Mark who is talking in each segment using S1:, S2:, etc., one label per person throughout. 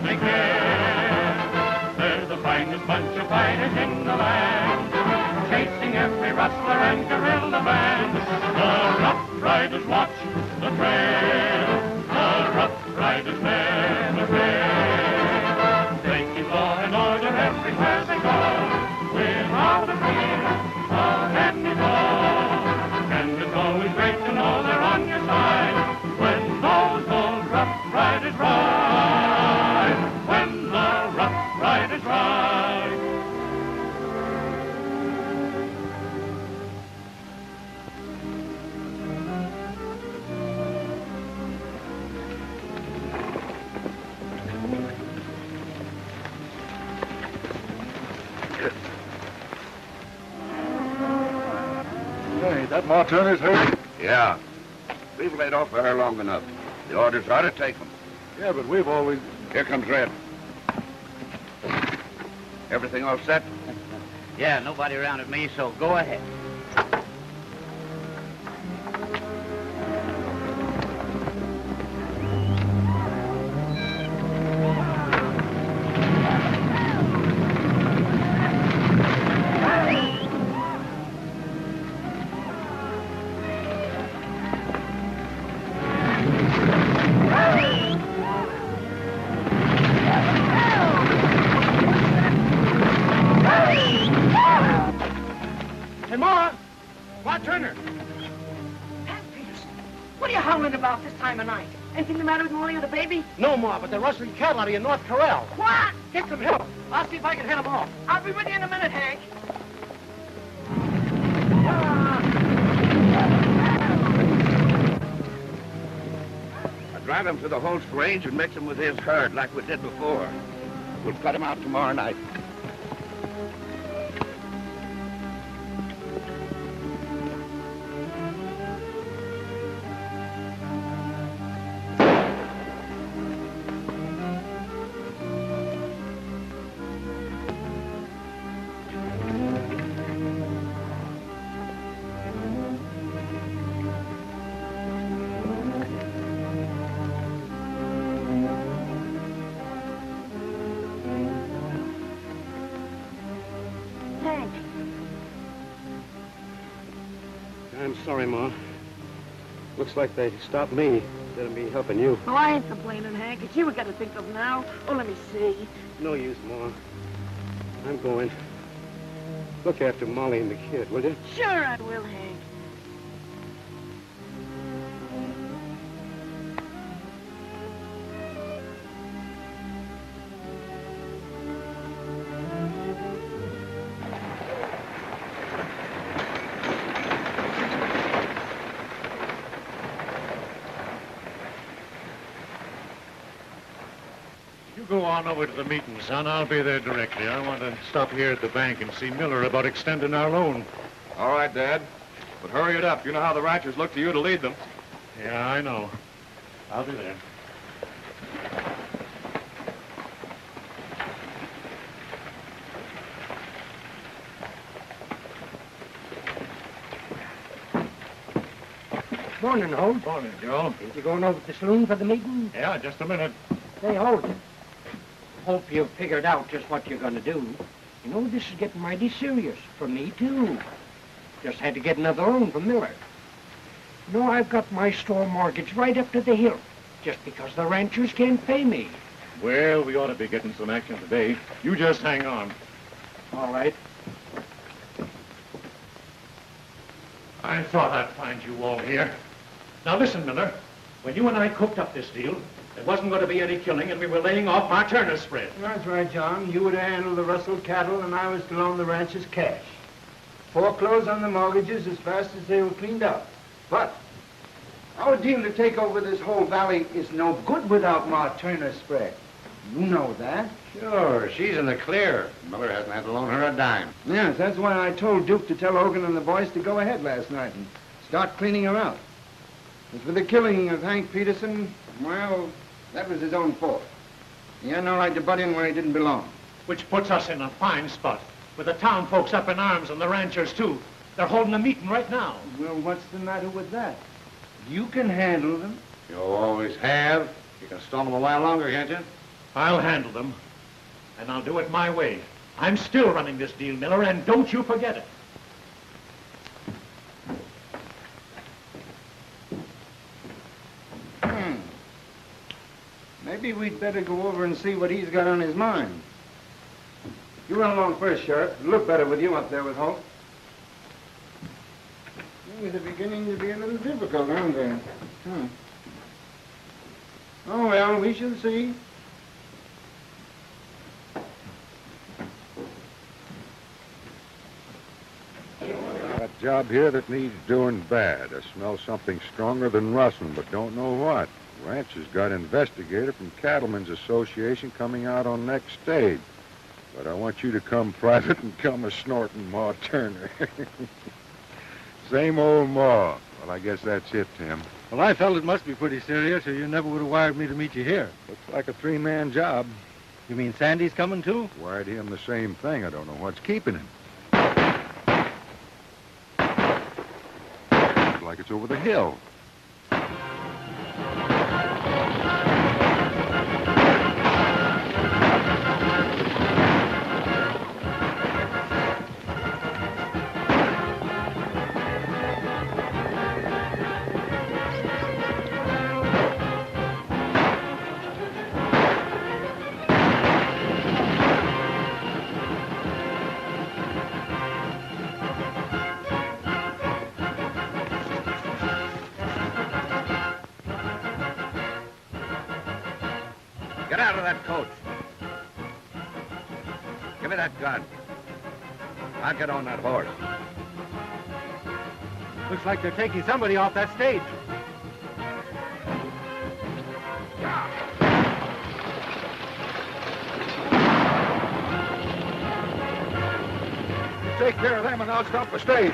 S1: they care. They're the finest bunch of fighters in the land, chasing every rustler and guerrilla band. The Rough Riders watch the trail, the Rough Riders never fail. They keep law and order everywhere they go, without a fear of any foe. And it's always great to know they're on your side when those old Rough Riders ride, when the Rough Riders ride.
S2: Hey, that Ma Turner's hurt?
S3: Yeah. We've laid off her long enough. The orders are to take them.
S2: Yeah, but we've always...
S3: Here comes Red. Everything all set?
S4: Yeah, nobody around at me, so go ahead.
S5: Hey, Ma! Ma Turner!
S6: Pat Peterson, what are you howling about this time of night? Anything the matter with Molly or the baby?
S5: No, Ma, but they're rustling cattle out of your North Corral.
S6: What?
S5: Get some help. I'll see if I can head them off.
S6: I'll be with you in a minute, Hank.
S3: Drive him to the Holt's range and mix him with his herd like we did before. We'll cut him out tomorrow night.
S6: Hank.
S5: I'm sorry, Ma. Looks like they stopped me instead of me helping you.
S6: Oh, I ain't complaining, Hank. It's you we got to think of now. Oh, let me see.
S5: No use, Ma. I'm going. Look after Molly and the kid, will you?
S6: Sure I will, Hank.
S2: You go on over to the meeting, son. I'll be there directly. I want to stop here at the bank and see Miller about extending our loan.
S7: All right, Dad. But hurry it up. You know how the ranchers look to you to lead them.
S2: Yeah, I know. I'll be there.
S5: Morning, Holt.
S2: Morning, Joe.
S5: Ain't you going over to the saloon for the meeting?
S2: Yeah, just a minute.
S5: Say, Holt. Hope you've figured out just what you're going to do. You know, this is getting mighty serious. For me, too. Just had to get another loan from Miller. You know, I've got my store mortgage right up to the hilt, just because the ranchers can't pay me.
S2: Well, we ought to be getting some action today. You just hang on.
S5: All right.
S2: I thought I'd find you all here. Now listen, Miller. When you and I cooked up this deal, there wasn't going to be any killing, and we were laying off Ma Turner's spread.
S8: That's right, John. You were to handle the rustled cattle, and I was to loan the ranchers cash. Foreclose on the mortgages as fast as they were cleaned up. But our deal to take over this whole valley is no good without Ma Turner's spread. You know that.
S3: Sure, she's in the clear. Miller hasn't had to loan her a dime.
S8: Yes, that's why I told Duke to tell Hogan and the boys to go ahead last night and start cleaning her out. As for the killing of Hank Peterson, well, that was his own fault. He had no right to butt in where he didn't belong.
S2: Which puts us in a fine spot, with the town folks up in arms and the ranchers, too. They're holding a meeting right now.
S8: Well, what's the matter with that? You can handle them.
S3: You always have. You can stall them a while longer, can't you?
S2: I'll handle them, and I'll do it my way. I'm still running this deal, Miller, and don't you forget it.
S8: Maybe we'd better go over and see what he's got on his mind. You run along first, Sheriff. It'll look better with you up there with Holt. Things are beginning to be a little difficult, aren't they? Oh, well, we shall see.
S9: Got a job here that needs doing bad. I smell something stronger than rustling, but don't know what. Ranch has got investigator from Cattlemen's Association coming out on next stage. But I want you to come private and come a snorting Ma Turner. Same old Ma. Well, I guess that's it, Tim.
S10: Well, I felt it must be pretty serious, or you never would have wired me to meet you here.
S9: Looks like a three-man job.
S10: You mean Sandy's coming, too?
S9: Wired him the same thing. I don't know what's keeping him. Looks like it's over the hill.
S3: Get out of that coach. Give me that gun. I'll get on that horse.
S10: Looks like they're taking somebody off that stage.
S9: Take care of them and I'll stop the stage.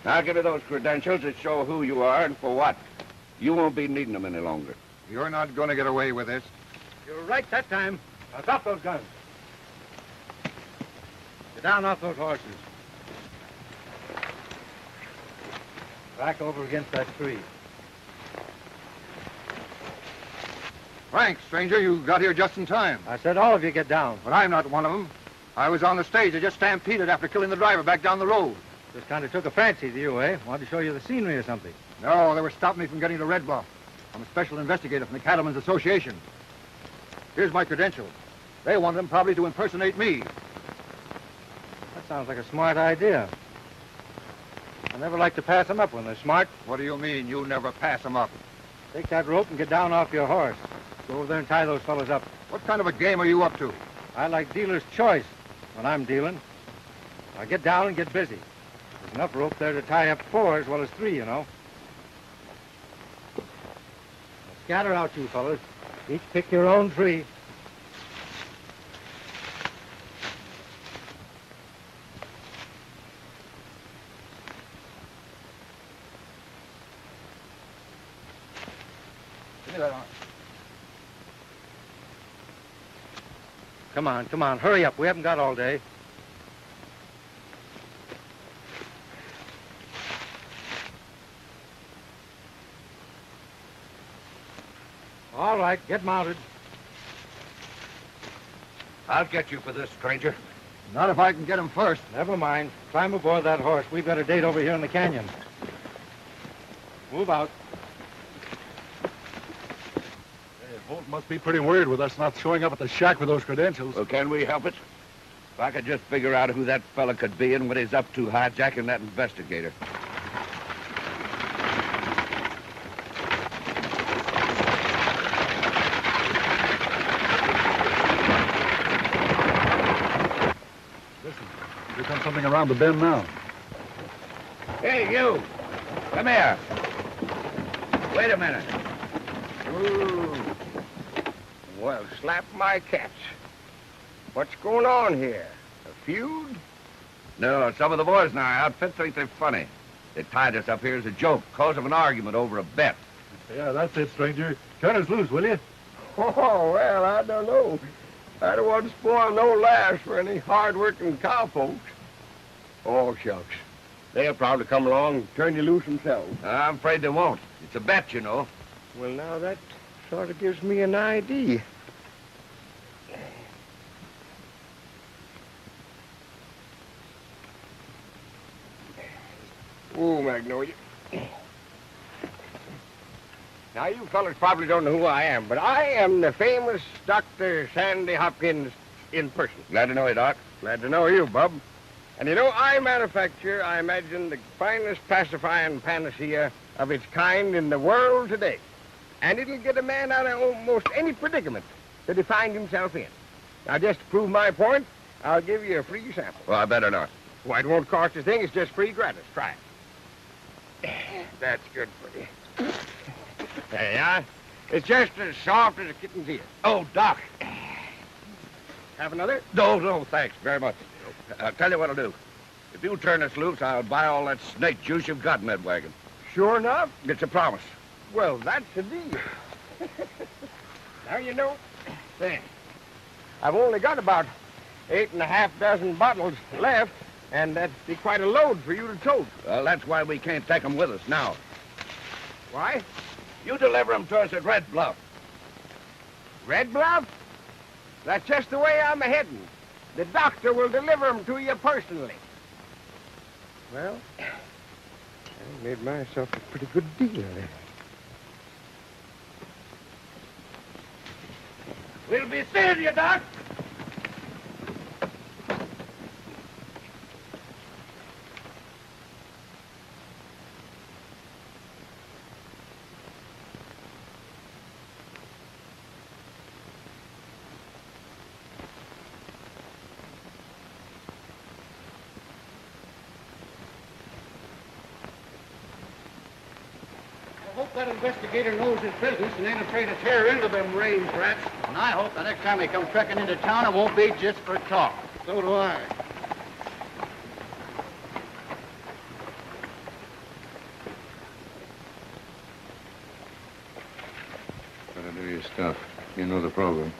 S3: Now give me those credentials that show who you are and for what. You won't be needing them any longer.
S9: You're not going to get away with this.
S10: You're right that time. Now drop those guns. Get down off those horses. Back over against that tree.
S9: Frank, stranger, you got here just in time.
S10: I said all of you get down.
S9: But I'm not one of them. I was on the stage. I just stampeded after killing the driver back down the road.
S10: Just kind of took a fancy to you, eh? Wanted to show you the scenery or something.
S9: No, they were stopping me from getting to Red Bluff. I'm a special investigator from the Cattlemen's Association. Here's my credentials. They wanted them probably to impersonate me.
S10: That sounds like a smart idea. I never like to pass them up when they're smart.
S9: What do you mean, you never pass them up?
S10: Take that rope and get down off your horse. Go over there and tie those fellas up.
S9: What kind of a game are you up to?
S10: I like dealer's choice when I'm dealing. Now get down and get busy. There's enough rope there to tie up 4 as well as 3, you know. Now scatter out, you fellas. Each pick your own tree.
S9: Give me that on.
S10: Come on, hurry up. We haven't got all day. All right, get mounted.
S3: I'll get you for this, stranger.
S9: Not if I can get him first.
S10: Never mind. Climb aboard that horse. We've got a date over here in the canyon. Move out.
S7: Holt must be pretty worried with us not showing up at the shack with those credentials.
S3: Well, can we help it? If I could just figure out who that fella could be and what he's up to hijacking that investigator.
S7: Listen, here comes something around the bend now.
S3: Hey, you. Come here. Wait a minute.
S8: Ooh. Well, slap my cats. What's going on here? A feud?
S3: No, some of the boys in our outfit think they're funny. They tied us up here as a joke, cause of an argument over a bet.
S7: Yeah, that's it, stranger. Turn us loose, will you?
S8: Oh, well, I don't know. I don't want to spoil no laughs for any hard-working cowfolks. Oh, shucks. They'll probably come along and turn you loose themselves.
S3: I'm afraid they won't. It's a bet, you know.
S8: Well, now that sort of gives me an idea. Oh, Magnolia. Now, you fellas probably don't know who I am, but I am the famous Dr. Sandy Hopkins in person.
S3: Glad to know you, Doc.
S8: Glad to know you, Bub. And you know, I manufacture, I imagine, the finest pacifying panacea of its kind in the world today. And it'll get a man out of almost any predicament that he finds himself in. Now, just to prove my point, I'll give you a free sample.
S3: Well, I better not.
S8: Why, it won't cost a thing. It's just free gratis. Try it. That's good for you. There you are. It's just as soft as a kitten's ear.
S3: Oh, Doc.
S8: Have another?
S3: No, thanks very much. I'll tell you what I'll do. If you turn us loose, I'll buy all that snake juice you've got in that wagon.
S8: Sure enough?
S3: It's a promise.
S8: Well, that's a deal. Now, you know, I've only got about 8.5 dozen bottles left, and that'd be quite a load for you to tote.
S3: Well, that's why we can't take them with us now.
S8: Why?
S3: You deliver them to us at Red Bluff.
S8: Red Bluff? That's just the way I'm a-heading. The doctor will deliver them to you personally. Well, I made myself a pretty good deal there.
S3: We'll be seeing you, Doc.
S2: I hope that investigator knows his business and ain't afraid to tear into them range rats.
S4: And I hope the next time he comes trekking into town, it won't be just for talk.
S2: So do I.
S9: Better do your stuff. You know the program.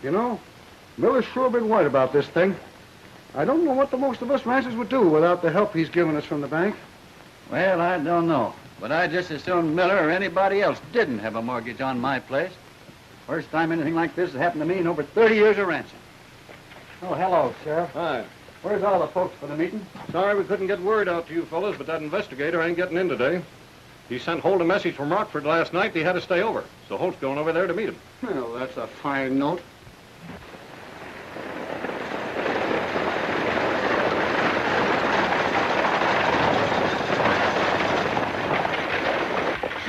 S8: You know, Miller's sure been worried about this thing. I don't know what the most of us ranchers would do without the help he's given us from the bank.
S4: Well, I don't know. But I'd just as soon Miller or anybody else didn't have a mortgage on my place. First time anything like this has happened to me in over 30 years of ranching.
S10: Oh, hello, Sheriff.
S2: Hi.
S10: Where's all the folks for the meeting?
S2: Sorry we couldn't get word out to you fellas, but that investigator ain't getting in today. He sent Holt a message from Rockford last night that he had to stay over. So Holt's going over there to meet him.
S5: Well, that's a fine note.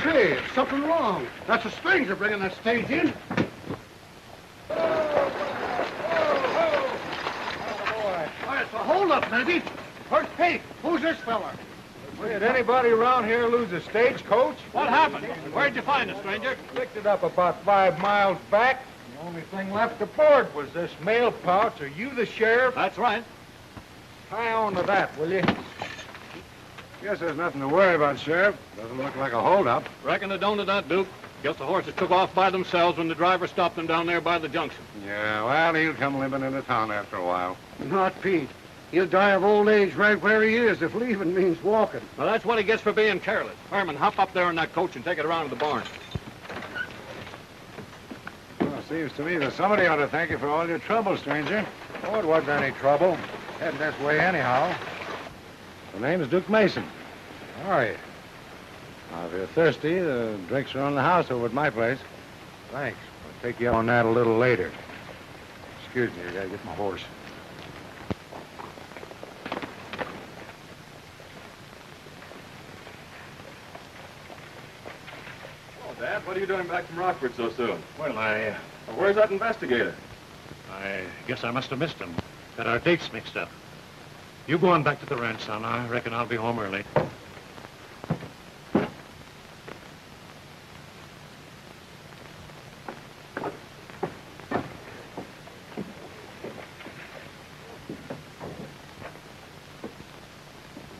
S5: Say, there's something wrong. That's a stranger bringing that stage in. It's a hold-up, Nancy. First, hey, who's this fella?
S8: Did anybody around here lose a stagecoach?
S2: What happened? Where'd you find it, stranger?
S8: Picked it up about 5 miles back. The only thing left aboard was this mail pouch. Are you the sheriff?
S2: That's right.
S8: Tie on to that, will you?
S7: Guess there's nothing to worry about, Sheriff. Doesn't look like a holdup.
S2: Reckon it don't to that, Duke. Guess the horses took off by themselves when the driver stopped them down there by the junction.
S7: Yeah, well, he'll come limping into town after a while.
S5: Not Pete. He'll die of old age right where he is if leaving means walking.
S2: Well, that's what he gets for being careless. Herman, hop up there in that coach and take it around to the barn.
S7: Well, seems to me that somebody ought to thank you for all your trouble, stranger.
S8: Oh, it wasn't any trouble. Heading this way anyhow.
S7: The name's Duke Mason.
S8: All right.
S7: Now, if you're thirsty, the drinks are on the house over at my place.
S8: Thanks. I'll take you on that a little later. Excuse me, I gotta get my horse.
S1: Oh, Dad, what are you doing back from Rockford so soon?
S2: Well,
S1: Well, where's that investigator?
S2: I guess I must have missed him. Got our dates mixed up. You go on back to the ranch, son. I reckon I'll be home early.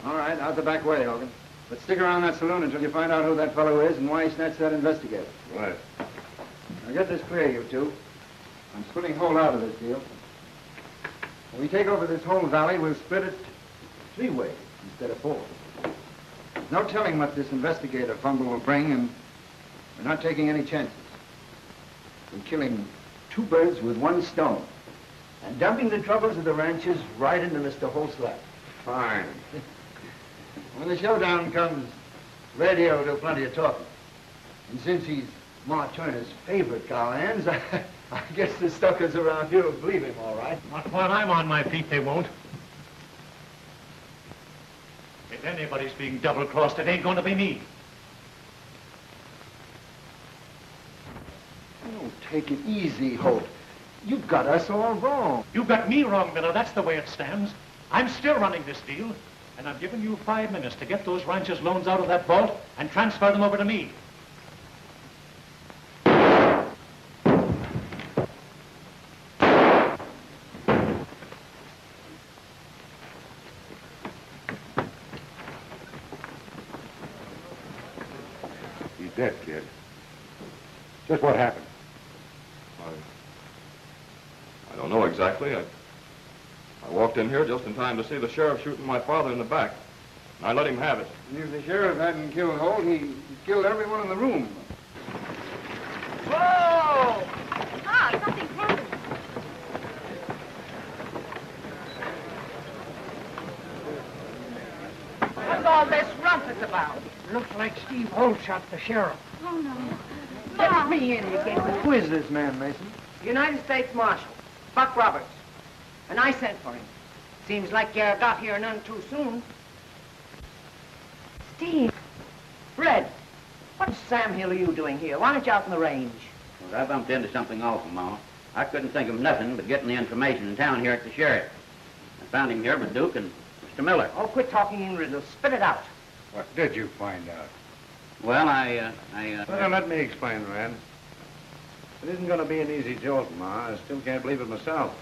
S8: All right, out the back way, Hogan. But stick around that saloon until you find out who that fellow is and why he snatched that investigator.
S3: Right.
S8: Now get this clear, you two. I'm splitting Holt out of this deal. When we take over this whole valley, we'll split it 3 ways instead of 4. There's no telling what this investigator fumble will bring, and we're not taking any chances. We're killing 2 birds with 1 stone and dumping the troubles of the ranches right into Mr. Holt's lap.
S3: Fine.
S8: When the showdown comes, Radio will do plenty of talking. And since he's Ma Turner's favorite cowhands, I guess the stuckers around here will believe him, all right.
S2: Not while I'm on my feet, they won't. If anybody's being double-crossed, it ain't going to be me.
S8: Oh, take it easy, Holt. You've got us all wrong.
S2: You got me wrong, Miller. That's the way it stands. I'm still running this deal, and I've given you 5 minutes to get those ranchers' loans out of that vault and transfer them over to me.
S9: He's dead, kid. Just what happened?
S11: I don't know exactly. I walked in here just in time to see the sheriff shooting my father in the back. I let him have it.
S8: And if the sheriff hadn't killed Holt, he killed everyone in the room.
S6: Whoa! Ah, something's happened. What's all this rumpus about?
S5: Looks like Steve Holt shot the sheriff.
S6: Oh, no.
S5: Let me in, you get
S8: Who is this man, Mason?
S6: United States Marshal, Buck Roberts. And I sent for him. Seems like you got here none too soon. Steve. Red, what Sam Hill are you doing here? Why aren't you out in the range?
S4: Well, I bumped into something awful, Mama. I couldn't think of nothing but getting the information in town here at the sheriff. I found him here with Duke and Mr. Miller.
S6: Oh, quit talking in riddles. Spit it out.
S9: What did you find out?
S4: Well,
S10: Well, let me explain, Red. It isn't going to be an easy jolt, Ma. I still can't believe it myself.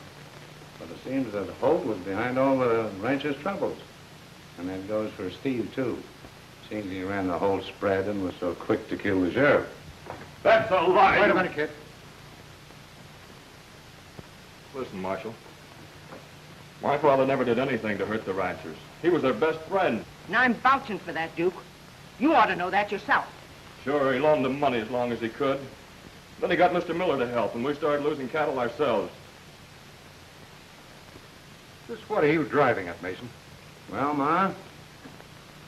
S10: But it seems that Holt was behind all the rancher's troubles. And that goes for Steve, too. Seems he ran the whole spread and was so quick to kill the sheriff.
S11: That's a lie.
S9: Wait a minute, kid.
S11: Listen, Marshal. My father never did anything to hurt the ranchers. He was their best friend.
S6: And I'm vouching for that, Duke. You ought to know that yourself.
S11: Sure, he loaned them money as long as he could. Then he got Mr. Miller to help, and we started losing cattle ourselves.
S9: Just what are you driving at, Mason?
S10: Well, Ma,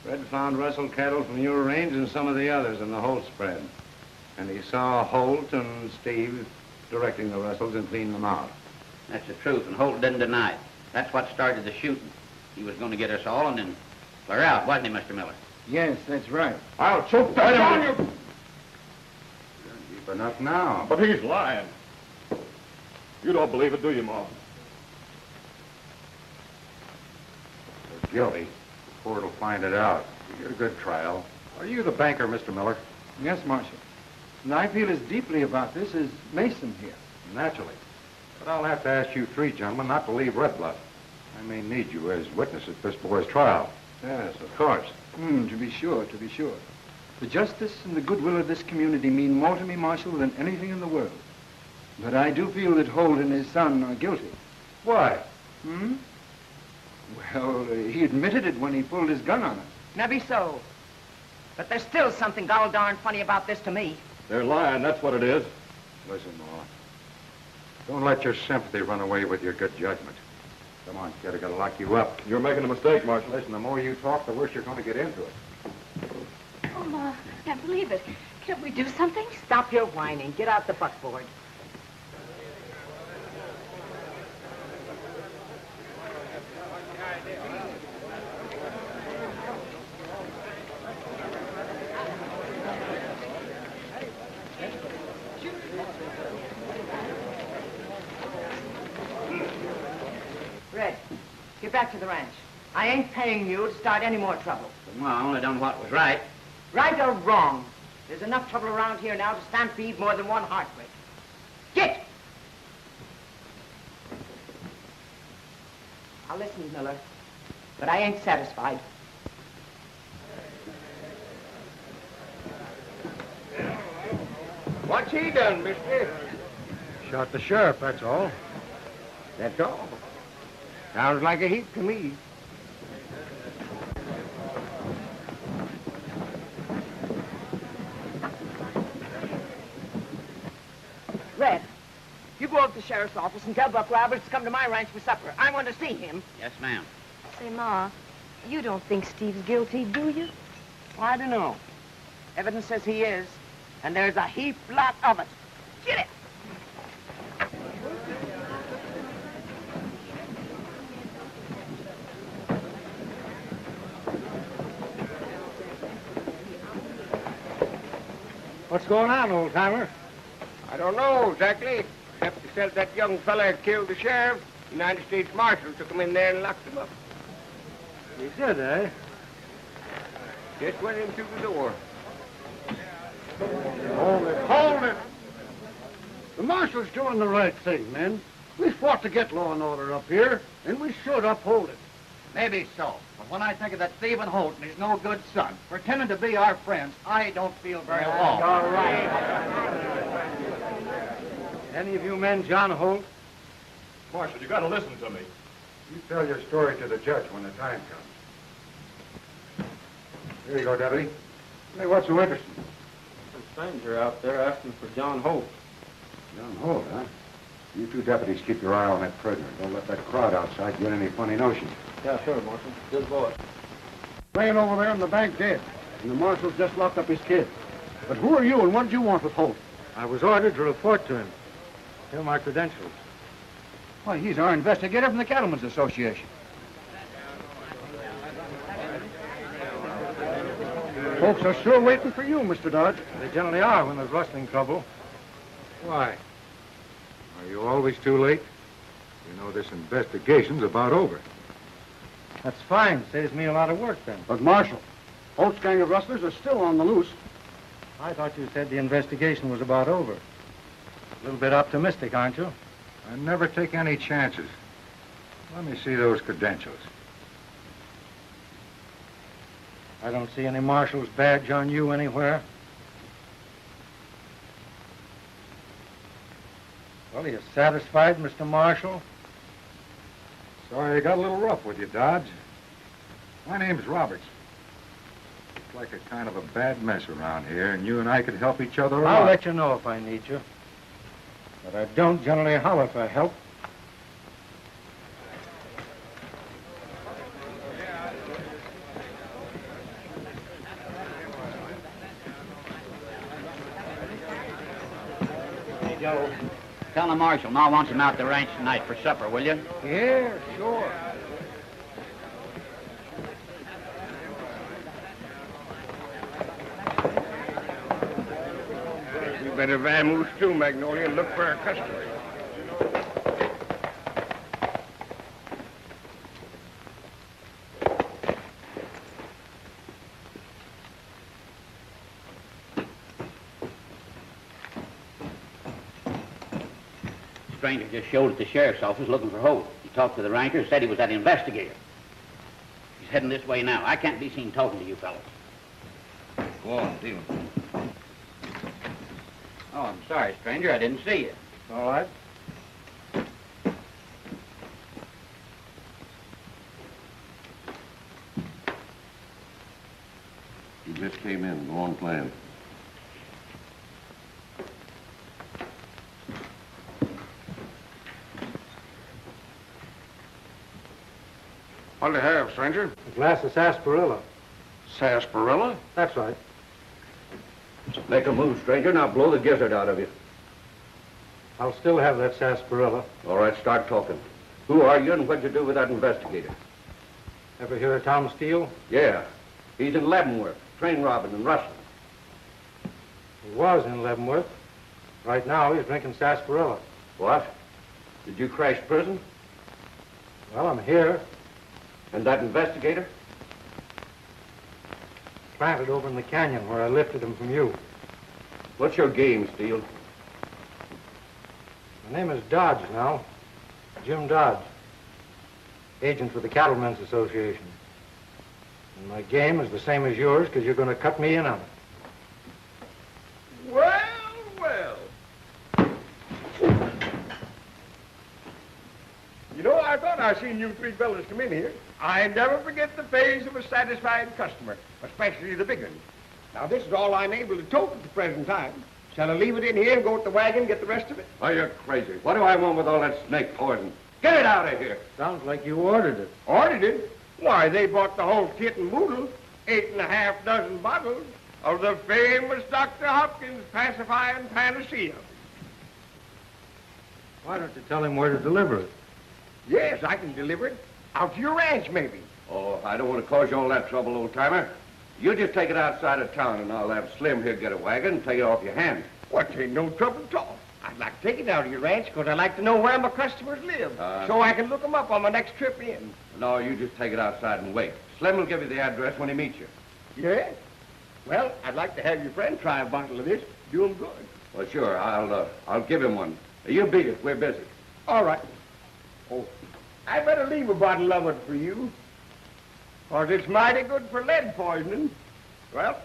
S10: Red found rustled cattle from your range and some of the others in the Holt spread. And he saw Holt and Steve directing the rustles and cleaning them out.
S4: That's the truth, and Holt didn't deny it. That's what started the shooting. He was going to get us all and then clear out, wasn't he, Mr. Miller?
S8: Yes, that's right.
S11: I'll choke that down, you...
S9: Deep enough now.
S11: But he's lying. You don't believe it, do you, Ma?
S9: You're guilty. The court will find it out. You get a good trial. Are you the banker, Mr. Miller?
S8: Yes, Marshal. And I feel as deeply about this as Mason here.
S9: Naturally. But I'll have to ask you 3 gentlemen not to leave Red Bluff. I may need you as witness at this boy's trial.
S10: Yes, of course.
S8: To be sure, to be sure. The justice and the goodwill of this community mean more to me, Marshal, than anything in the world. But I do feel that Holt and his son are guilty.
S9: Why?
S8: Well, he admitted it when he pulled his gun on us.
S6: Maybe so. But there's still something gol darn funny about this to me.
S11: They're lying, that's what it is.
S9: Listen, Ma. Don't let your sympathy run away with your good judgment. Come on, kid, I gotta lock you up.
S11: You're making a mistake, Marshal.
S9: Listen, the more you talk, the worse you're gonna get into it.
S12: Oh, Ma, I can't believe it. Can't we do something?
S6: Stop your whining. Get out the buckboard. Red, get back to the ranch. I ain't paying you to start any more trouble.
S4: Well, I only done what was right.
S6: Right or wrong, there's enough trouble around here now to stampede more than one heartbreak. Get! Now listen, Miller, but I ain't satisfied.
S8: What's he done, mister?
S10: Shot the sheriff, that's all.
S8: That's all. Sounds like a heap to me.
S6: Red, you go up to the sheriff's office and tell Buck Roberts to come to my ranch for supper. I want to see him.
S4: Yes, ma'am.
S12: Say, Ma, you don't think Steve's guilty, do you?
S6: I don't know. Evidence says he is, and there's a heap lot of it. Get it!
S10: What's going on, old-timer?
S8: I don't know exactly, except they said that young fella had killed the sheriff. The United States Marshal took him in there and locked him up.
S10: He did, eh?
S8: Just went in through the door.
S10: Hold it, hold it! The marshal's doing the right thing, men. We fought to get law and order up here, and we should uphold it.
S4: Maybe so. But when I think of that Stephen Holt and his no good son pretending to be our friends, I don't feel very well.
S6: All right.
S10: Any of you men John Holt?
S11: Marshal, you gotta listen to me.
S9: You tell your story to the judge when the time comes. Here you go, Deputy. Hey, what's so interesting?
S13: Some stranger out there asking for John Holt.
S9: John Holt, huh? You two deputies keep your eye on that prisoner. Don't let that crowd outside get any funny notions.
S13: Yeah, sure, Marshal. Good boy.
S10: Laying over there in the bank dead, and the marshal's just locked up his kid. But who are you, and what did you want with Holt?
S13: I was ordered to report to him. Here are my credentials.
S4: Why, he's our investigator from the Cattlemen's Association.
S10: Folks are sure waiting for you, Mr. Dodge.
S13: They generally are when there's rustling trouble.
S9: Why? Are you always too late? You know this investigation's about over.
S13: That's fine. Saves me a lot of work, then.
S10: But, Marshal, Holt's gang of rustlers are still on the loose.
S13: I thought you said the investigation was about over. A little bit optimistic, aren't you?
S9: I never take any chances. Let me see those credentials.
S13: I don't see any marshal's badge on you anywhere. Well, are you satisfied, Mr. Marshal?
S9: Sorry I got a little rough with you, Dodge. My name's Roberts. It's like a kind of a bad mess around here, and you and I could help each other out.
S13: I'll let you know if I need you. But I don't generally holler for help.
S4: Hey, Joe. Tell the marshal Ma wants him out the ranch tonight for supper, will you?
S8: Yeah, sure. You better vamoose too, Magnolia, and look for our customers.
S4: Stranger just showed at the sheriff's office looking for Holt. He talked to the ranker, said he was that investigator. He's heading this way now. I can't be seen talking to you fellas.
S3: Go on, deal.
S4: Oh, I'm sorry, stranger. I didn't see you.
S13: All right.
S3: You just came in. Go on playing.
S8: What'll you have, stranger?
S13: A glass of sarsaparilla.
S8: Sarsaparilla?
S13: That's right.
S3: Make a move, stranger, now blow the gizzard out of you.
S13: I'll still have that sarsaparilla.
S3: All right, start talking. Who are you and what'd you do with that investigator?
S13: Ever hear of Tom Steele?
S3: Yeah. He's in Leavenworth, train robbing and rustling.
S13: He was in Leavenworth. Right now, he's drinking sarsaparilla.
S3: What? Did you crash prison?
S13: Well, I'm here.
S3: And that investigator?
S13: Planted over in the canyon where I lifted him from you.
S3: What's your game, Steele?
S13: My name is Dodge now. Jim Dodge. Agent for the Cattlemen's Association. And my game is the same as yours because you're going to cut me in on it.
S8: Well, well. You know, I thought I seen you three fellas come in here. I never forget the face of a satisfied customer, especially the big one. Now, this is all I'm able to tote at the present time. Shall I leave it in here and go at the wagon and get the rest of it?
S3: Oh, you're crazy. What do I want with all that snake poison? Get it out of here.
S13: Sounds like you ordered it.
S8: Ordered it? Why, they bought the whole kit and boodle, 8.5 dozen bottles of the famous Dr. Hopkins pacifying panacea.
S13: Why don't you tell him where to deliver it?
S8: Yes, I can deliver it. Out to your ranch, maybe.
S3: Oh, I don't want to cause you all that trouble, old-timer. You just take it outside of town, and I'll have Slim here get a wagon and take it off your hands.
S8: What, ain't no trouble at all. I'd like to take it out of your ranch because I'd like to know where my customers live, so I can look them up on my next trip in.
S3: No, you just take it outside and wait. Slim will give you the address when he meets you.
S8: Yeah? Well, I'd like to have your friend try a bottle of this. Do him good.
S3: Well, sure, I'll give him one. You beat it. We're busy.
S8: All right. Oh, I better leave a bottle of it for you, because it's mighty good for lead poisoning. Well,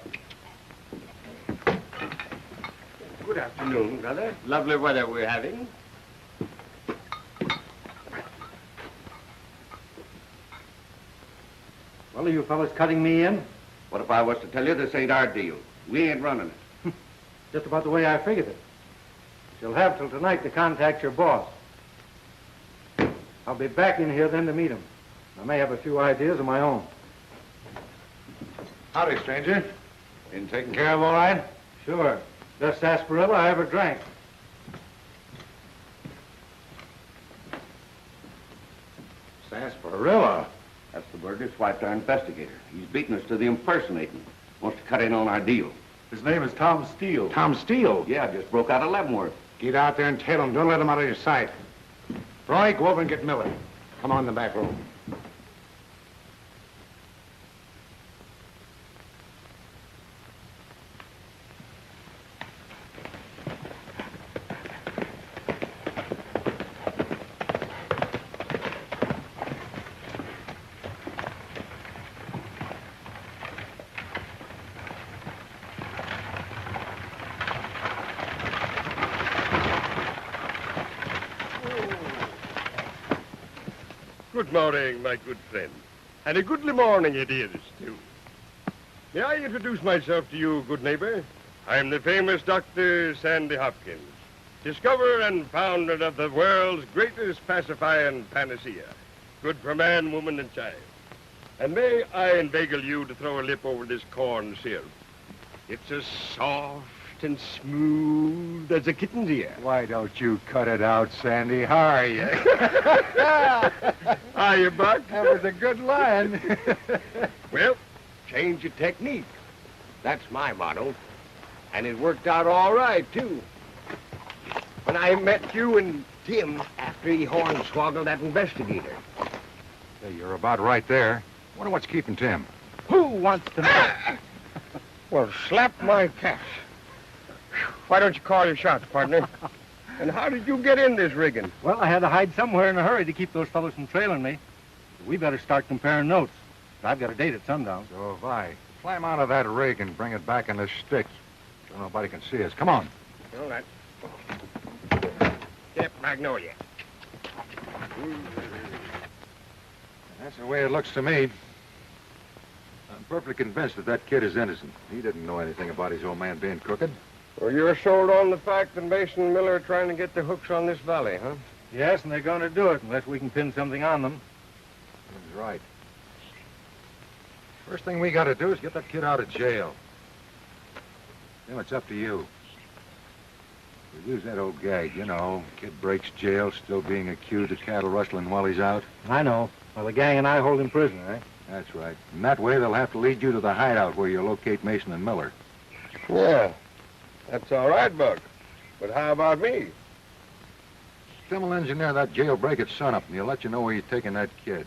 S8: good afternoon, brother. Lovely weather we're having.
S13: Well, are you fellas cutting me in?
S3: What if I was to tell you this ain't our deal? We ain't running it.
S13: Just about the way I figured it. You'll have till tonight to contact your boss. I'll be back in here then to meet him. I may have a few ideas of my own.
S9: Howdy, stranger. Been taken care of all right?
S13: Sure. Best sarsaparilla I ever drank.
S9: Sarsaparilla?
S3: That's the word that's wiped our investigator. He's beating us to the impersonating. Wants to cut in on our deal.
S9: His name is Tom Steele.
S3: Tom Steele? Yeah, just broke out of Leavenworth.
S9: Get out there and tail him. Don't let him out of your sight. Roy, go over and get Miller. Come on in the back room.
S8: Good morning, my good friend. And a goodly morning it is, too. May I introduce myself to you, good neighbor? I am the famous Dr. Sandy Hopkins, discoverer and founder of the world's greatest pacifying panacea, good for man, woman, and child. And may I inveigle you to throw a lip over this corn syrup. It's as soft and smooth as a kitten's ear.
S9: Why don't you cut it out, Sandy? How are you?
S8: Hiya, Buck.
S9: That was a good line.
S8: Well, change your technique. That's my motto. And it worked out all right, too. When I met you and Tim after he hornswoggled that investigator.
S9: Hey, you're about right there. Wonder what's keeping Tim.
S8: Who wants to know? Well, slap my cash. Why don't you call your shots, partner? And how did you get in this rigging?
S13: Well, I had to hide somewhere in a hurry to keep those fellows from trailing me. We better start comparing notes. I've got a date at sundown.
S9: So have I. Climb out of that rig and bring it back in the sticks so nobody can see us. Come on.
S8: All right. Yep, Magnolia.
S9: That's the way it looks to me. I'm perfectly convinced that kid is innocent. He didn't know anything about his old man being crooked.
S8: Well, you're sold on the fact that Mason and Miller are trying to get their hooks on this valley, huh?
S13: Yes, and they're going to do it unless we can pin something on them.
S9: He's right. First thing we got to do is get that kid out of jail. Then it's up to you. We'll use that old gag, you know. Kid breaks jail, still being accused of cattle rustling while he's out.
S13: I know. Well, the gang and I hold him prisoner, eh?
S9: That's right. And that way they'll have to lead you to the hideout where you'll locate Mason and Miller.
S8: Yeah. That's all right, Buck. But how about me?
S9: Tim will engineer that jailbreak at sunup, and he'll let you know where you're taking that kid.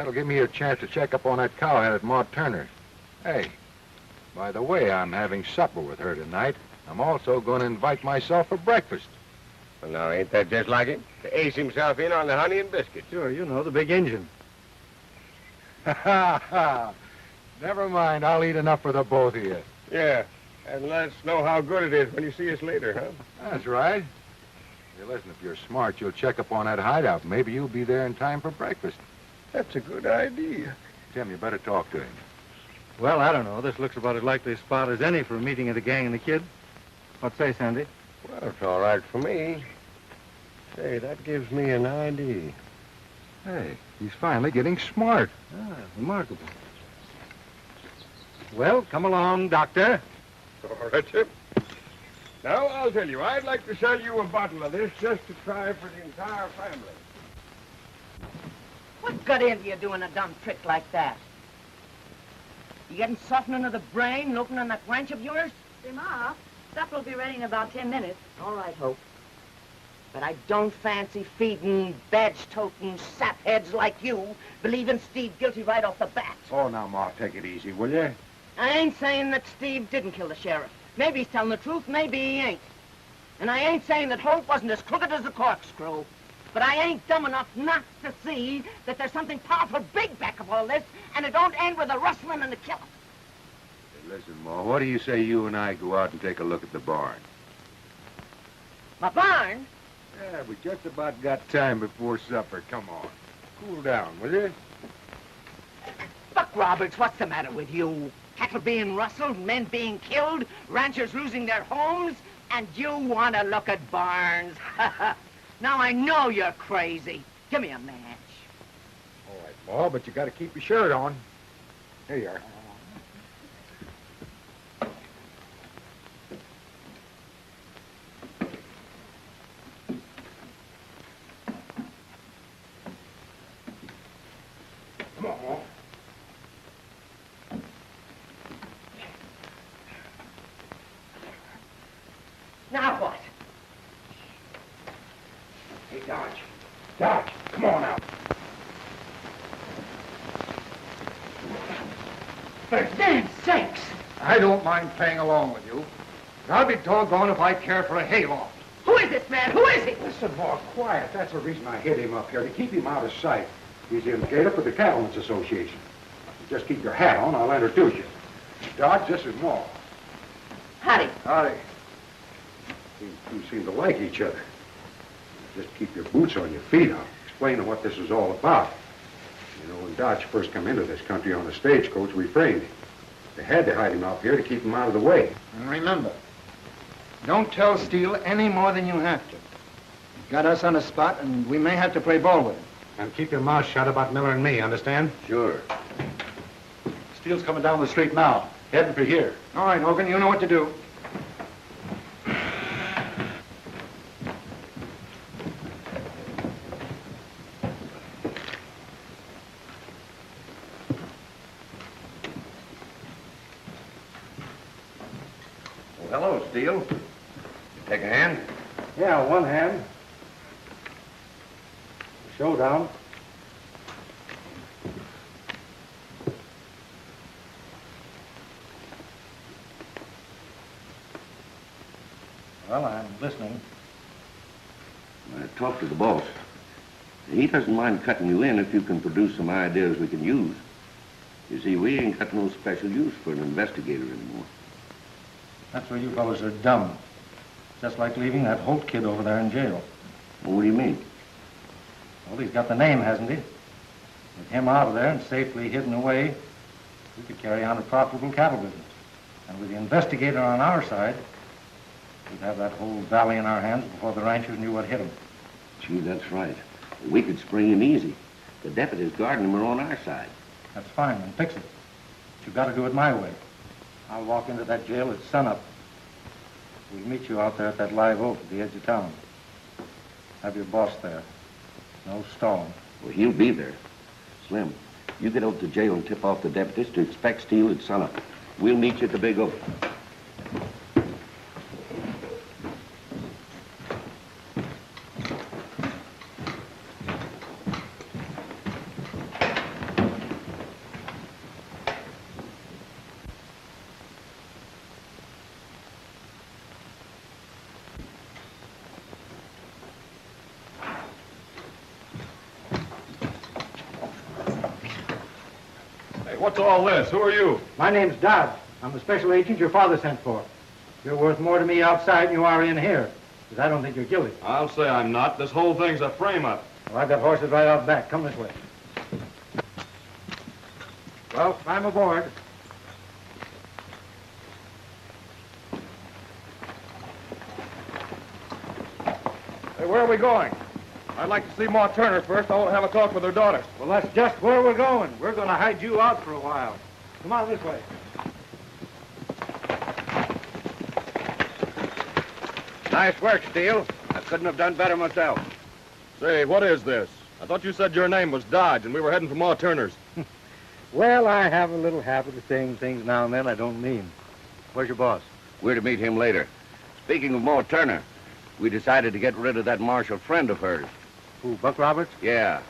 S9: That'll give me a chance to check up on that cowhead at Ma Turner's. Hey, by the way, I'm having supper with her tonight. I'm also going to invite myself for breakfast.
S3: Well, now, ain't that just like him? To ace himself in on the honey and biscuits.
S13: Sure, you know, the big engine.
S9: Ha ha! Never mind, I'll eat enough for the both of you.
S3: Yeah, and let us know how good it is when you see us later, huh?
S9: That's right. Hey, listen, if you're smart, you'll check up on that hideout. Maybe you'll be there in time for breakfast.
S3: That's a good idea.
S9: Tim, you better talk to him.
S13: Well, I don't know. This looks about as likely a spot as any for a meeting of the gang and the kid. What say, Sandy?
S3: Well, it's all right for me. Say, that gives me an idea.
S9: Hey, he's finally getting smart.
S13: Ah, remarkable. Well, come along, Doctor.
S3: All right, Chip. Now, I'll tell you, I'd like to sell you a bottle of this just to try for the entire family.
S6: What got into you doing a dumb trick like that? You getting softening of the brain, looking on that ranch of yours?
S12: Say, Ma, supper will be ready in about 10 minutes.
S6: All right, Hope. But I don't fancy feeding badge-toting sapheads like you, believing Steve guilty right off the bat.
S9: Oh, now, Ma, take it easy, will you?
S6: I ain't saying that Steve didn't kill the sheriff. Maybe he's telling the truth, maybe he ain't. And I ain't saying that Holt wasn't as crooked as a corkscrew. But I ain't dumb enough not to see that there's something powerful big back of all this, and it don't end with the rustling and the killing.
S9: Hey, listen, Ma, what do you say you and I go out and take a look at the barn?
S6: My barn?
S9: Yeah, we just about got time before supper. Come on. Cool down, will you?
S6: Buck Roberts, what's the matter with you? Cattle being rustled, men being killed, ranchers losing their homes, and you want to look at barns. Now I know you're crazy. Give me a match.
S9: All right, Ma, but you got to keep your shirt on. Here you are. Come on, Ma.
S6: Now what?
S9: Hey, Dodge. Dodge, come on out.
S6: For damn sakes!
S2: I don't mind playing along with you. I'll be doggone if I care for a hayloft.
S6: Who is this man? Who is he?
S9: Listen, Ma, quiet. That's the reason I hid him up here, to keep him out of sight. He's in gator for the Cattlemen's Association. Just keep your hat on, I'll introduce you. Dodge, this is Ma.
S6: Howdy.
S9: Howdy. You seem to like each other. Just keep your boots on your feet. I'll explain to what this is all about. You know, when Dodge first come into this country on a stagecoach, we framed him. They had to hide him out here to keep him out of the way.
S10: And remember, don't tell Steele any more than you have to. He's got us on the spot, and we may have to play ball with him.
S13: And keep your mouth shut about Miller and me, understand?
S3: Sure.
S2: Steele's coming down the street now, heading for here.
S10: All right, Hogan, you know what to do.
S3: Hello, Steele. You take a hand?
S13: Yeah, one hand. Showdown. Well, I'm listening.
S3: I talked to the boss. He doesn't mind cutting you in if you can produce some ideas we can use. You see, we ain't got no special use for an investigator anymore.
S13: That's where you fellows are dumb. Just like leaving that Holt kid over there in jail.
S3: Well, what do you mean?
S13: Well, he's got the name, hasn't he? With him out of there and safely hidden away, we could carry on a profitable cattle business. And with the investigator on our side, we'd have that whole valley in our hands before the ranchers knew what hit them.
S3: Gee, that's right. We could spring him easy. The deputies guarding him are on our side.
S13: That's fine, then fix it. But you've got to do it my way. I'll walk into that jail at sunup. We'll meet you out there at that live oak at the edge of town. Have your boss there. No stalling.
S3: Well, he'll be there. Slim, you get out to jail and tip off the deputies to expect Steele at sunup. We'll meet you at the big oak.
S11: what's all this? Who are you?
S10: My name's Dodge. I'm the special agent your father sent for. You're worth more to me outside than you are in here, because I don't think you're guilty.
S11: I'll say I'm not. This whole thing's a frame-up.
S10: Well, I've got horses right out back. Come this way. Well, climb aboard.
S11: Hey, where are we going? I'd like to see Ma Turner first. I want to have a talk with her daughter.
S10: Well, that's just where we're going. We're going to hide you out for a while. Come on this way.
S3: Nice work, Steele. I couldn't have done better myself.
S11: Say, what is this? I thought you said your name was Dodge and we were heading for Ma Turner's.
S10: Well, I have a little habit of saying things now and then I don't mean. Where's your boss?
S3: We're to meet him later. Speaking of Ma Turner, we decided to get rid of that Marshall friend of hers.
S10: Who, Buck Roberts?
S3: Yeah.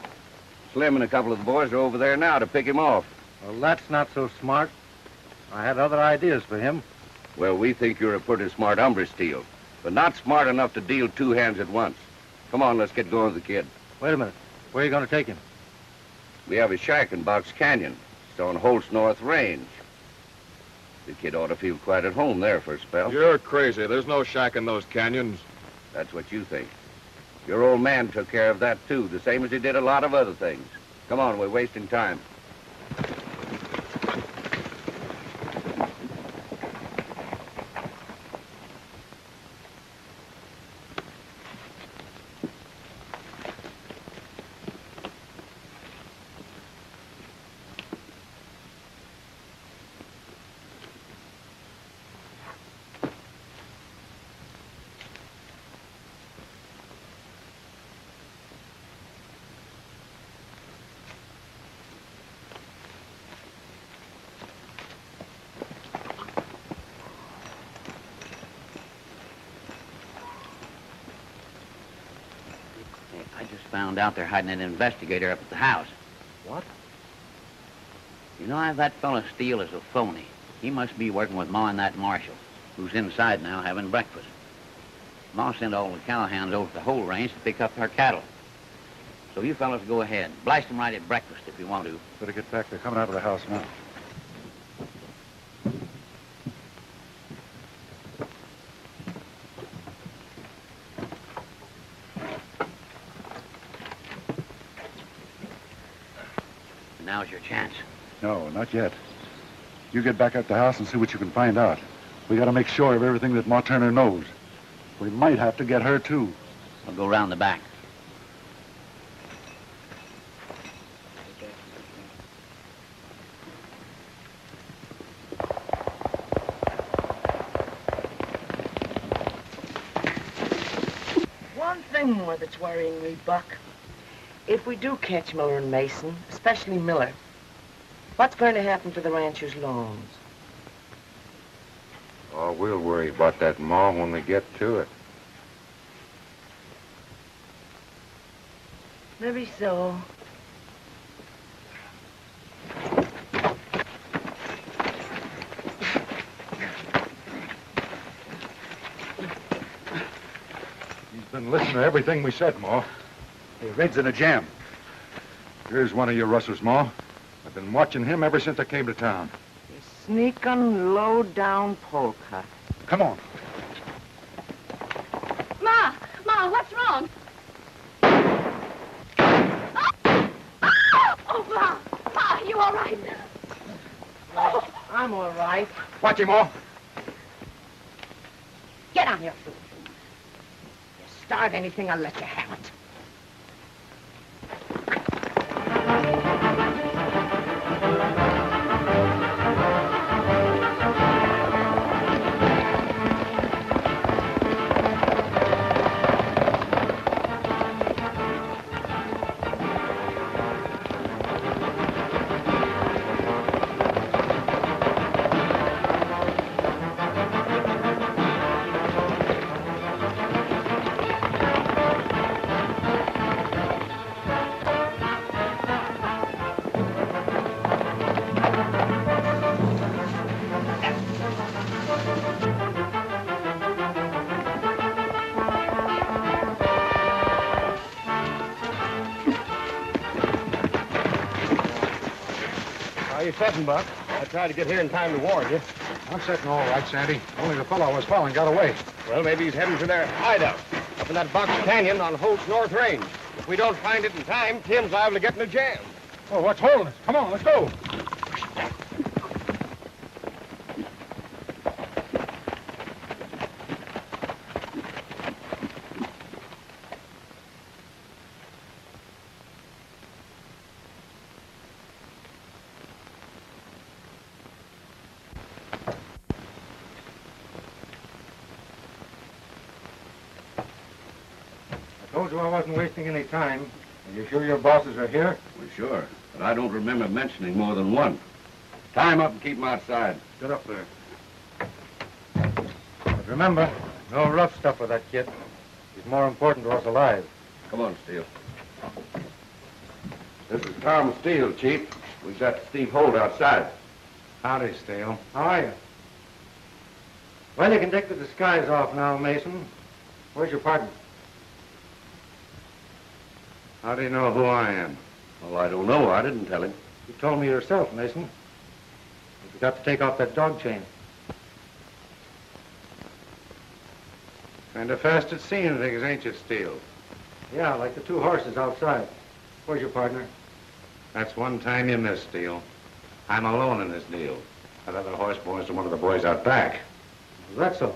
S3: Slim and a couple of the boys are over there now to pick him off.
S10: Well, that's not so smart. I had other ideas for him.
S3: Well, we think you're a pretty smart hombre, Steele, but not smart enough to deal two hands at once. Come on, let's get going with the kid.
S10: Wait a minute. Where are you going to take him?
S3: We have a shack in Box Canyon. It's on Holt's North Range. The kid ought to feel quite at home there for a spell.
S11: You're crazy. There's no shack in those canyons.
S3: That's what you think. Your old man took care of that, too, the same as he did a lot of other things. Come on, we're wasting time.
S4: I just found out they're hiding an investigator up at the house.
S10: What?
S4: You know, that fellow Steele is a phony. He must be working with Ma and that Marshal, who's inside now having breakfast. Ma sent all the cowhands over to the whole range to pick up her cattle. So you fellas go ahead. Blast them right at breakfast if you want to.
S7: Better get back. They're coming out of the house now.
S4: Now's your chance.
S7: No, not yet. You get back at the house and see what you can find out. We got to make sure of everything that Ma Turner knows. We might have to get her, too.
S4: I'll go round the back.
S6: One thing more that's worrying me, Buck. If we do catch Miller and Mason, especially Miller, what's going to happen to the rancher's loans?
S9: Oh, we'll worry about that, Ma, when we get to it.
S6: Maybe so.
S7: He's been listening to everything we said, Ma. Hey, Red's in a jam. Here's one of your rustlers, Ma. I've been watching him ever since I came to town.
S6: Sneaking low-down polecat.
S7: Come on.
S12: Ma! Ma, what's wrong? Oh, Ma! Ma, you all right?
S6: I'm all right.
S7: Watch him, Ma.
S6: Get on your feet. You start anything, I'll let you have it.
S10: How you setting, Buck? I tried to get here in time to warn you.
S7: I'm setting all right, Sandy. Only the fellow I was following got away.
S10: Well, maybe he's heading for their hideout up in that box canyon on Holt's North Range. If we don't find it in time, Tim's liable to get in a jam.
S7: Oh, what's holding us? Come on, let's go.
S13: I told you I wasn't wasting any time. Are you sure your bosses are here?
S3: Well, sure, but I don't remember mentioning more than one. Tie him up and keep him outside.
S7: Get up there.
S13: But remember, no rough stuff with that kid. He's more important to us alive.
S3: Come on, Steele. This is Tom Steele, Chief. We've got Steve Holt outside.
S13: Howdy, Steele. How are you? Well, you can take the disguise off now, Mason. Where's your partner?
S3: How do you know who I am? Well, I don't know. I didn't tell him.
S13: You told me yourself, Mason. You forgot to take off that dog chain.
S9: Kind of fast at seeing things, ain't you, Steele?
S13: Yeah, like the two horses outside. Where's your partner?
S9: That's one time you missed, Steele. I'm alone in this deal. That other horse belongs to one of the boys out back.
S13: Is that so?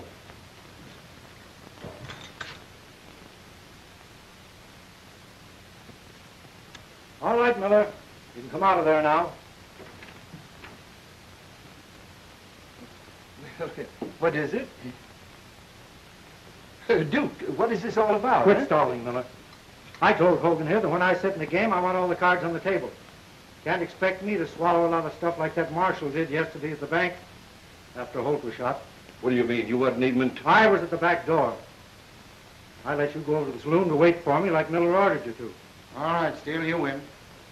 S13: All right, Miller. You can come out of there now.
S8: What is it? Duke, what is this all about?
S13: Quit
S8: huh?
S13: stalling, Miller. I told Hogan here that when I sit in the game, I want all the cards on the table. Can't expect me to swallow a lot of stuff like that Marshall did yesterday at the bank after Holt was shot.
S3: What do you mean? You wasn't even...
S13: I was at the back door. I let you go over to the saloon to wait for me like Miller ordered you to.
S8: All right, Steele, you win.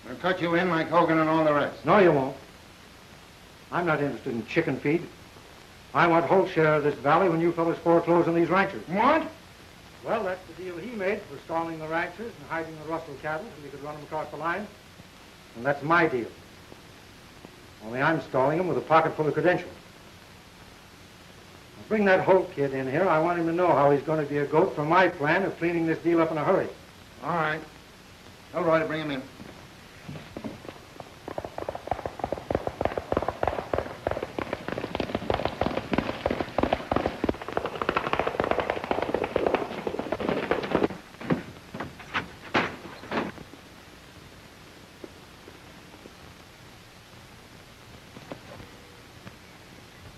S8: We'll cut you in like Hogan and all the rest.
S13: No, you won't. I'm not interested in chicken feed. I want Holt's share of this valley when you fellas foreclose on these ranchers.
S8: What?
S13: Well, that's the deal he made for stalling the ranchers and hiding the rustle cattle so he could run them across the line. And that's my deal. Only I'm stalling him with a pocket full of credentials. Now bring that Holt kid in here. I want him to know how he's going to be a goat for my plan of cleaning this deal up in a hurry.
S8: All right. All right, bring him in.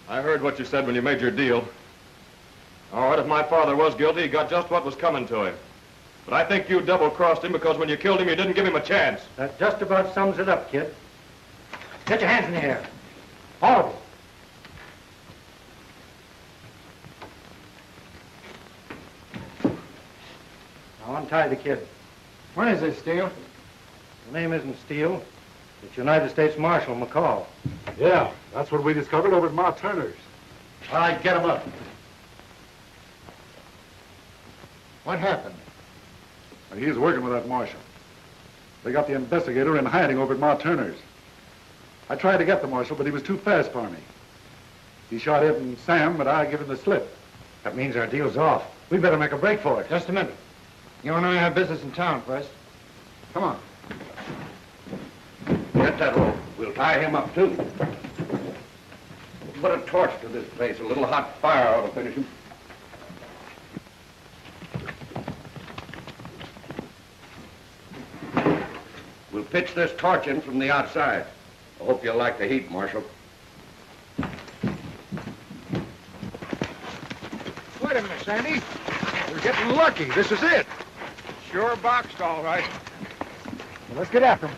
S11: I heard what you said when you made your deal. All right, if my father was guilty, he got just what was coming to him. But I think you double-crossed him because when you killed him, you didn't give him a chance.
S13: That just about sums it up, kid. Get your hands in the air. All of you. Now untie the kid.
S8: What is this, Steele?
S13: The name isn't Steele. It's United States Marshal McCall.
S7: Yeah, that's what we discovered over at Ma Turner's.
S2: All right, get him up.
S8: What happened?
S7: And he's working with that marshal. They got the investigator in hiding over at Ma Turner's. I tried to get the marshal, but he was too fast for me. He shot Ed and Sam, but I give him the slip.
S13: That means our deal's off. We better make a break for it.
S8: Just a minute. You and I have business in town first. Come on.
S3: Get that rope. We'll tie him up, too. Put a torch to this place. A little hot fire ought to finish him. We'll pitch this torch in from the outside. I hope you'll like the heat, Marshal.
S7: Wait a minute, Sandy. We're getting lucky. This is it.
S8: Sure boxed, all right.
S7: Well, let's get after him.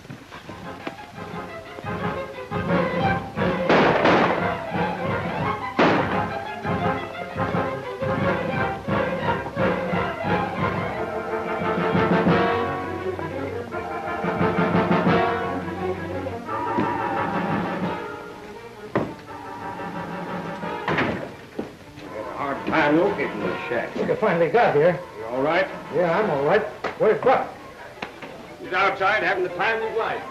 S3: I'm locating this shack.
S13: You finally got here.
S3: You all right?
S13: Yeah, I'm all right. Where's Buck?
S10: He's outside having the time of his life.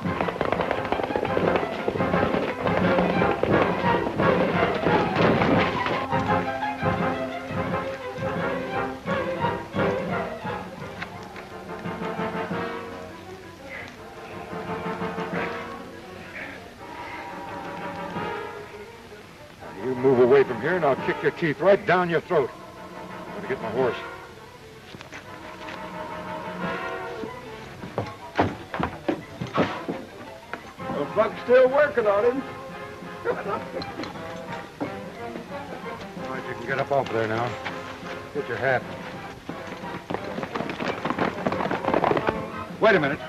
S9: from here and I'll kick your teeth right down your throat. I'm going to get my horse.
S8: Well, Buck's still working on him.
S9: All right, you can get up off there now. Get your hat. Wait a minute.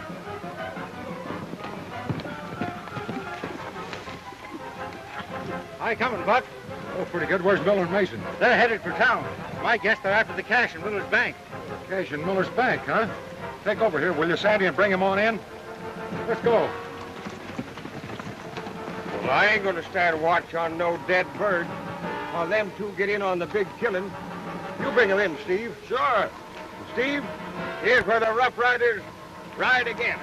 S10: Hi, coming, Buck.
S9: Oh, pretty good. Where's Miller and Mason?
S10: They're headed for town. My guess they're after the cash in Miller's bank.
S9: Cash in Miller's bank, huh? Take over here, will you, Sandy, and bring him on in? Let's go.
S8: Well, I ain't gonna stand watch on no dead bird while them two get in on the big killing. You bring them in, Steve. Sure. Steve, here's where the Rough Riders ride again.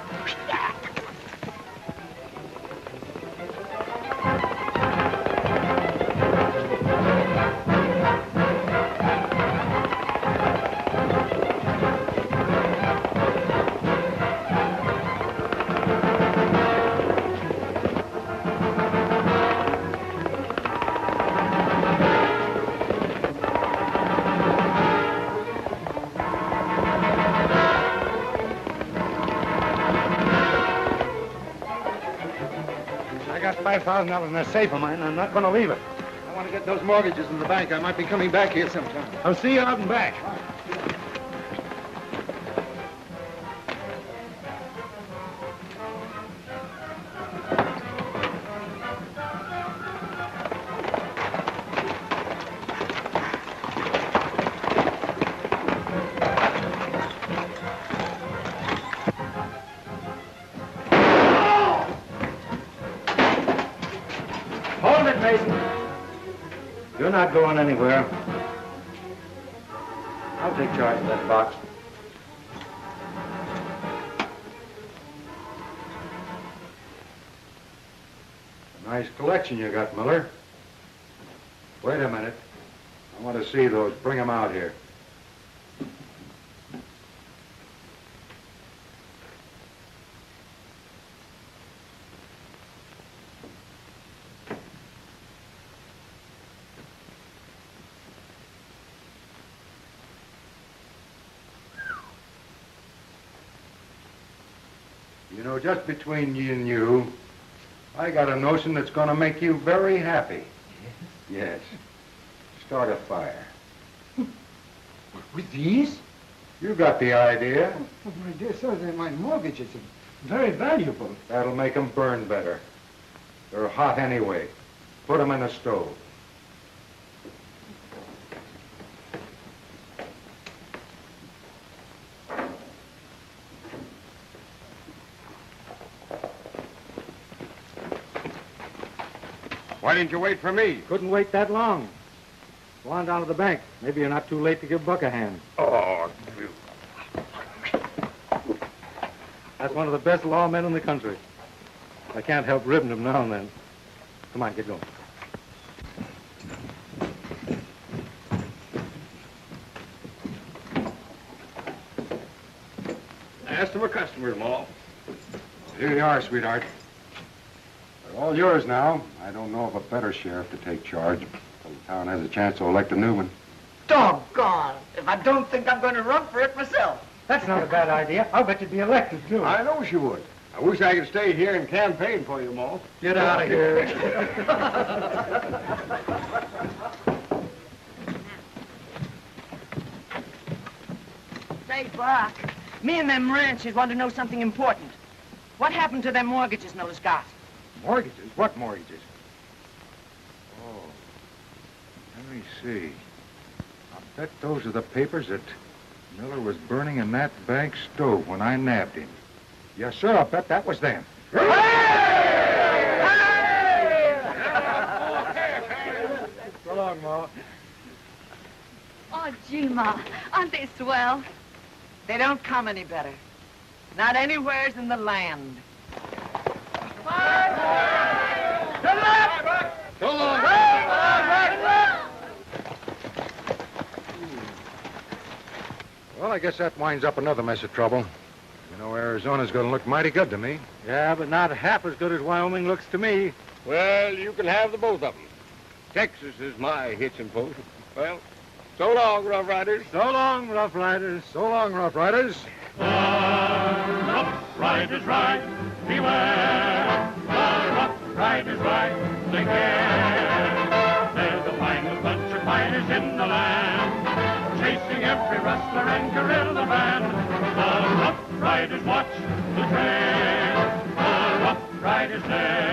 S10: $5,000 in that safe of mine. I'm not going to leave it.
S8: I want to get those mortgages in the bank. I might be coming back here sometime.
S10: I'll see you out and back. Hold it, Mason. You're not going anywhere. I'll take charge of that box.
S9: Nice collection you got, Miller. Wait a minute. I want to see those. Bring them out here. You know, just between you and you, I got a notion that's going to make you very happy. Yes. Start a fire.
S8: With these?
S9: You got the idea.
S8: Oh, my dear sir, they're my mortgages. Very valuable.
S9: That'll make them burn better. They're hot anyway. Put them in the stove.
S8: Why didn't you wait for me?
S10: Couldn't wait that long. Go on down to the bank. Maybe you're not too late to give Buck a hand.
S8: Oh,
S10: That's one of the best lawmen in the country. I can't help ribbing him now and then. Come on, get going.
S8: ask them for customers, Ma.
S9: Here you are, sweetheart. They're all yours now. I don't know of a better sheriff to take charge until the town has a chance to elect a new one.
S6: Doggone! If I don't think I'm going to run for it myself.
S10: That's not a bad idea. I'll bet you'd be elected, too.
S8: I know she would. I wish I could stay here and campaign for you, Ma.
S10: Get out of here.
S6: Say, Buck, me and them ranchers want to know something important. What happened to them mortgages Miller's got?
S9: Mortgages? What mortgages? Oh, let me see. I bet those are the papers that Miller was burning in that bank stove when I nabbed him. Yes, sir, I bet that was them.
S10: So long, Ma.
S12: Oh, gee, Ma, aren't they swell?
S6: They don't come any better. Not anywheres in the land.
S8: So long.
S9: Well, I guess that winds up another mess of trouble. You know, Arizona's going to look mighty good to me.
S10: Yeah, but not half as good as Wyoming looks to me.
S8: Well, you can have the both of them.
S14: Texas is my hitching post. Well, so long, Rough Riders.
S9: So long, Rough Riders. So long, Rough Riders.
S1: The Rough Riders ride, beware. The Rough Riders ride, take care. They're the finest bunch of fighters in the land, chasing every rustler and guerrilla band. The Rough Riders watch the trail. The Rough Riders there.